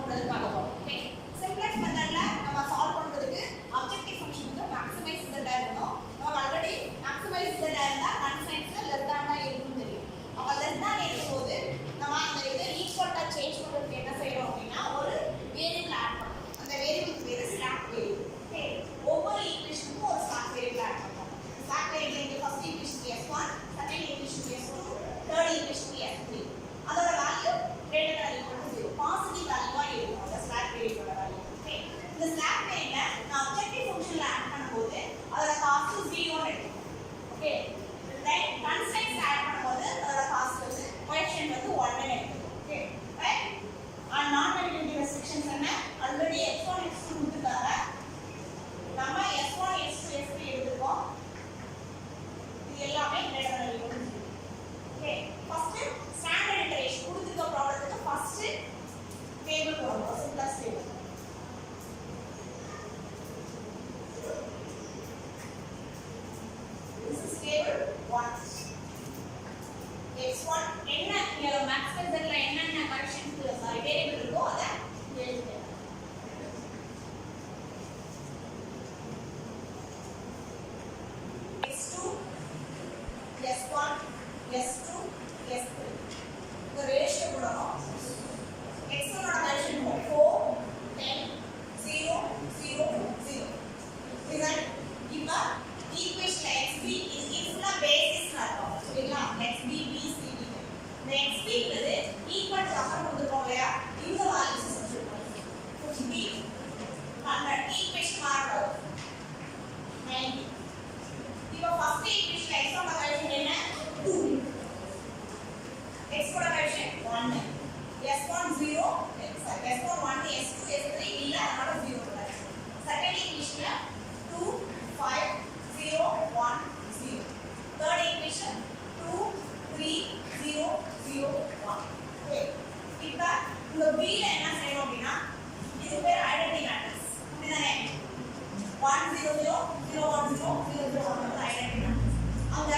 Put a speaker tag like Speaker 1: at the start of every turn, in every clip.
Speaker 1: பண்றது பார்க்க போறோம். ஓகே, சிம்ப்ளெக்ஸ் மெத்தட்ல நம்ம சால்வ் பண்றதுக்கு ஆப்ஜெக்டிவ் ஃபங்க்ஷனுக்கு மேக்ஸிமைஸ் z இருக்கணும். நம்ம ஆல்ரெடி மேக்ஸிமைஸ் z இருந்தா கன்ஸ்ட்ரைன்ட்ஸ்ல லெஸ் than தான் இருக்கும்னு தெரியும். அப்ப லெஸ் than இருக்கும்போது நம்ம அந்த இதை ஈக்குவலா சேஞ்ச் பண்றதுக்கு என்ன செய்யறோம் அப்படின்னா ஒரு வேரியபிள் ஆட் பண்றோம். அந்த வேரியபிள் பேரு ஸ்லாக் வேரியபிள். ஓகே, ஒவ்வொரு ஈக்குவேஷனுக்கும் ஒரு ஸ்லாக் வேரியபிள் ஆட் பண்றோம். ஸ்லாக் வேரியபிள் இங்க first equation s1, second equation s2, third equation s3. அதோட value greater than equal to 0. Positive வேல்யூவா இருக்கும் அந்த ஸ்லாக் வேரியபிளோட வேல்யூ. ஓகே, இந்த ஸ்லாக் வேரியபிள நான் ஆப்ஜெக்டிவ் ஃபங்க்ஷன்ல ஆட் பண்ணும்போது அதோட காஸ்ட் 0 ன்னு எடுத்துக்கணும். ஓகே, தென் கன்ஸ்ட்ரைன்ட்ஸ் ஆட் பண்ணும்போது அதோட காஸ்ட் வந்து கோஎஃபிஷியன்ட் வந்து 1 ன்னு எடுத்துக்கணும். Okay, right. அண்ட் நான் நெகட்டிவ் ரெஸ்ட்ரிக்ஷன்ஸ் என்ன ஆல்ரெடி x1 x2 கொடுத்துட்டாங்க. நம்ம s1 s2 s3 எடுத்துக்கோம். இது எல்லாமே greater than equal to 0. Okay, first standard iteration கொடுத்துருக்க ப்ராப்ளத்துக்கு ஃபர்ஸ்ட் டேபிள் போடுறோம். Simplex table. This is table 1. x1 என்ன இங்க மேக்ஸ் மெத்தட்ல என்னென்ன கண்டிஷன்ஸ் வேரியபிள் இருக்கோ அத எழுதுங்க. x2 s1 s2 s3 இந்த ரேஷியோ போடணும். x1 ஓட கண்டிஷன் 4 10 0 0 0. இதுதான் இப்ப ஈக்குவேஷன்ல xb இதுனா பேசிஸ்ல இருக்கும். சரிங்களா? xb b c d. இந்த xb ங்கிறது ஈக்குவல் டு அப்புறம் கொடுத்துருக்கோம் இல்லையா? இந்த வேல்யூஸ் சப்ஸ்டிட்யூட் பண்ணுங்க. b 100 ஈக்குவேஷன் மாறும் 90. இப்போ ஃபர்ஸ்ட் ஈக்குவேஷன்ல x ஓட கண்டிஷன் என்ன 2, x ஓட condition 1, s1 0, s1 1, s2 s3 இல்ல அதனால 0 வரும். செகண்ட் ஈக்குவேஷன்ல 2 5 0 1 0. Third equation 2 3 0 0 1. ஓகே, இப்போ இந்த b ல என்ன செய்யணும் அப்படினா இது பேர் ஐடென்டிட்டி மேட்ரிக்ஸ். அப்படிதானே 1 0 0 0 1 0 0 0 1 ஐடென்டிட்டி மேட்ரிக்ஸ். அங்க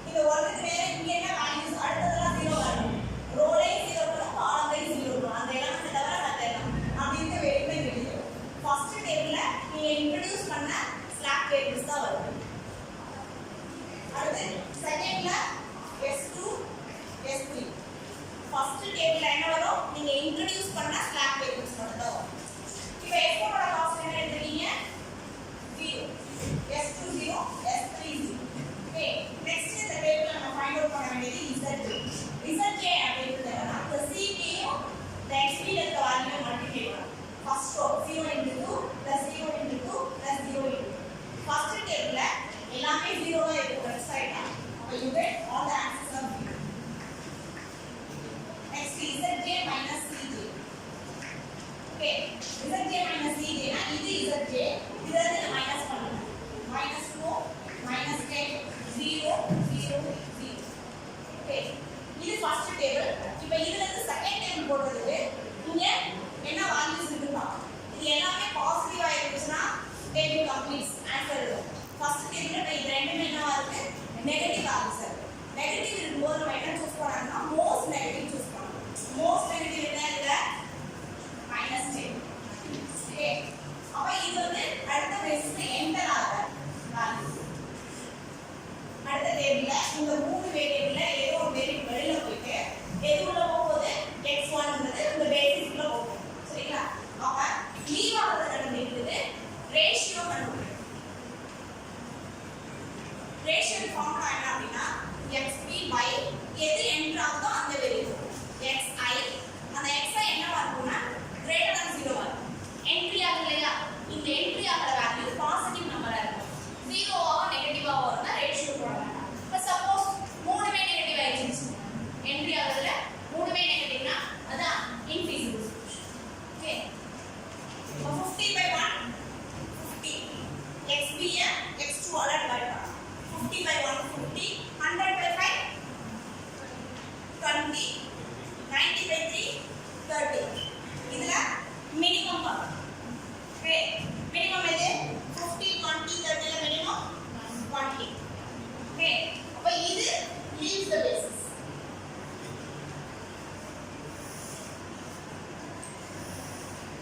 Speaker 1: இந்த 1 க்கு மேல இங்க என்ன வேல்யூஸ் அடுத்ததெல்லாம் 0 வரும். ரோலே 0 வரும், காலமே 0 வரும். அந்த எலிமெண்ட் தவிர மத்த எல்லாம் அப்படி இந்த வேரியபிள் வெளியே. ஃபர்ஸ்ட் டேபிள்ல நீங்க இன்ட்ரோ듀ஸ் பண்ண ஸ்லாக் வேரியபிள்ஸ் தான் வரும். அடுத்து செகண்ட்ல s2 s3. ஃபர்ஸ்ட் டேபிள்ல என்ன வரும்? நீங்க இன்ட்ரோ듀ஸ் பண்ண ஸ்லாக் வேரியபிள்ஸ் மட்டும் தான் வரும். இப்போ s1 ஓட காஸ்ட் என்ன எடுத்துட்டீங்க 0, s2 0, s3 0. ஓகே, நெக்ஸ்ட் இந்த டேபிள்ல நம்ம ஃபைண்ட் அவுட் பண்ண வேண்டியது zj. zj அப்படிங்கிறது என்னன்னா the ck யும் the xp ல இருக்க வேல்யூவை மல்டிப்ளை பண்ணணும். First row 0 into 2 plus 0 into 2 plus 0 into 2. First டேபிள்ல எல்லாமே 0 ஆ இருக்கும் லெஃப்ட் சைடுல. அப்ப you get all the answers are 0. next zj minus cj. Okay, zj minus cj னா இது zj, இத வந்து மைனஸ் பண்ணனும். -4 -10 0 0 0. ஓகே, இது ஃபர்ஸ்ட் டேபிள். இப்போ இதுல இருந்து செகண்ட் டேபிள் போடுறதுக்கு இங்க என்ன வேல்யூஸ் இருக்குன்னா இது எல்லாமே பாசிட்டிவா இருந்துச்சுன்னா டேபிள் கம்ப்ளீட்ஸ் ஆன்சர் இருக்கும். ஃபர்ஸ்ட் டேபிள்ல இது ரெண்டுமே என்னவா இருக்கு நெகட்டிவ் வேல்யூஸ் இருக்கு. நெகட்டிவ் இருக்கும்போது நம்ம என்ன சூஸ் பண்ணணும்னா மோஸ்ட் நெகட்டிவ் சூஸ் பண்ணணும். மோஸ்ட் நெகட்டிவ் என்ன இல்ல -10. ஓகே, அப்ப இது வந்து அடுத்த பேஸ்ல என்டர் ஆகுற வேல்யூஸ். அடுத்த டேபிள்ல இந்த மூணு வேரியபிள்ல ஏதோ ஒரு வேரியபிள் வெளியில போயிட்டு எது உள்ள போகுது x1ங்கிறது இந்த பேசிஸ்ல போகும். சரிங்களா? அப்ப லீவ் ஆகிறத கண்டுபிடிக்கிறது ரேஷியோ கண்டுபிடிக்கிறது. ரேஷியோ ஃபார்முலா என்ன அப்படின்னா xp by எது என்டர் ஆகுதோ அந்த வேரியபிள் xi, அந்த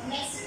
Speaker 1: next